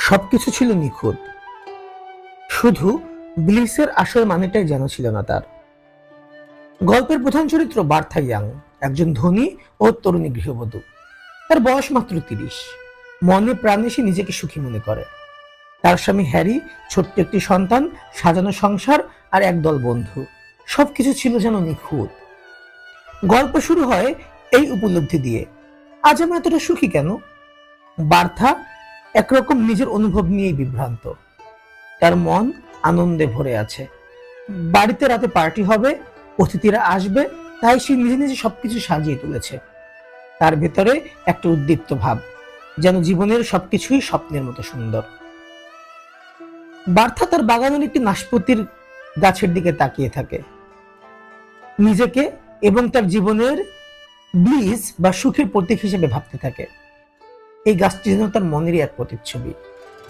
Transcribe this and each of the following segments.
সবকিছু ছিল নিখুঁত, শুধু ব্লিসের আসল মানেটাই যেন ছিল না তার। গল্পের প্রধান চরিত্র বার্থা ইয়াং, একজন ধনী ও তরুণী গৃহবধূ। তার বয়স মাত্র 30। মনে প্রাণে সে নিজেকে সুখী মনে করে। তার স্বামী হ্যারি, ছোট্ট একটি সন্তান, সাজানো সংসার আর একদল বন্ধু, সবকিছু ছিল যেন নিখুঁত। গল্প শুরু হয় এই উপলব্ধি দিয়ে, আজ আমি এতটা সুখী কেন। বার্থা একরকম নিজের অনুভব নিয়েই বিভ্রান্ত। তার মন আনন্দে ভরে আছে। বাড়িতে রাতে পার্টি হবে, অতিথিরা আসবে, তাই সে নিজে নিজে সবকিছু সাজিয়ে তুলেছে। তার ভেতরে একটা উদ্দীপ্ত ভাব, যেন জীবনের সবকিছুই স্বপ্নের মতো সুন্দর। বার্থা তার বাগানের একটি নাশপাতির গাছের দিকে তাকিয়ে থাকে, নিজেকে এবং তার জীবনের ব্লিস বা সুখের প্রতীক হিসেবে ভাবতে থাকে। এই গাছটি যেন তার মনেরই এক প্রতিচ্ছবি।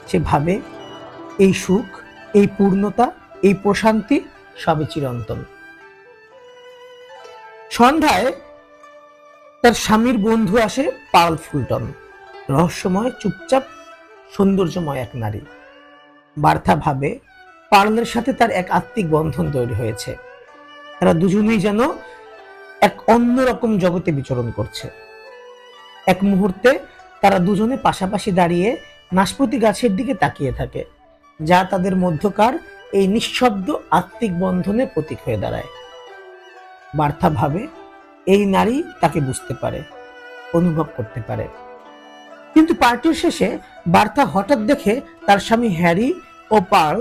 সে ভাবে, এই সুখ, এই পূর্ণতা, এই প্রশান্তি সবই চিরন্তন। সন্ধ্যায় তার স্বামীর বন্ধু আসে, পার্ল ফুলটন, রহস্যময়, চুপচাপ, সৌন্দর্যময় এক নারী। বার্থা ভাবে, পার্লের সাথে তার এক আত্মিক বন্ধন তৈরি হয়েছে। তারা দুজনেই যেন এক অন্যরকম জগতে বিচরণ করছে। এক মুহূর্তে তারা দুজনে পাশাপাশি দাঁড়িয়ে নাশপাতি গাছের দিকে তাকিয়ে থাকে, যা তাদের মধ্যকার এই নিঃশব্দ আত্মিক বন্ধনের প্রতীক হয়ে দাঁড়ায়। বার্থা ভাবে, এই নারী তাকে বুঝতে পারে, অনুভব করতে পারে। কিন্তু পার্টির শেষে বার্থা হঠাৎ দেখে তার স্বামী হ্যারি ও পার্ল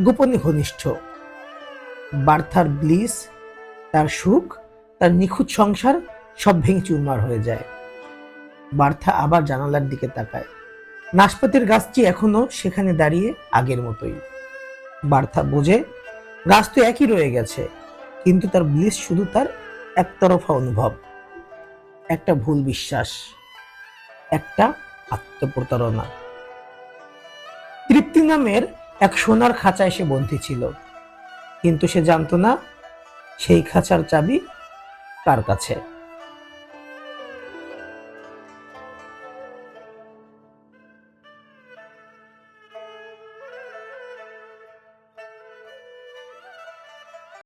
গোপনে ঘনিষ্ঠ। বার্থার ব্লিস, তার সুখ, তার নিখুঁত সংসার সব ভেঙে চুরমার হয়ে যায়। বার্থা আবার জানালার দিকে তাকায়। নাশপাতির গাছটি এখনো সেখানে দাঁড়িয়ে আগের মতোই। বার্থা বোঝে, গাছ তো একই রয়ে গেছে, কিন্তু তার ব্লিস শুধু তার একতরফা অনুভব, একটা ভুল বিশ্বাস, একটা আত্মপ্রতারণা। তৃপ্তি নামের এক সোনার খাঁচায় সে বন্দী ছিল, কিন্তু সে জানতো না সেই খাঁচার চাবি কার কাছে।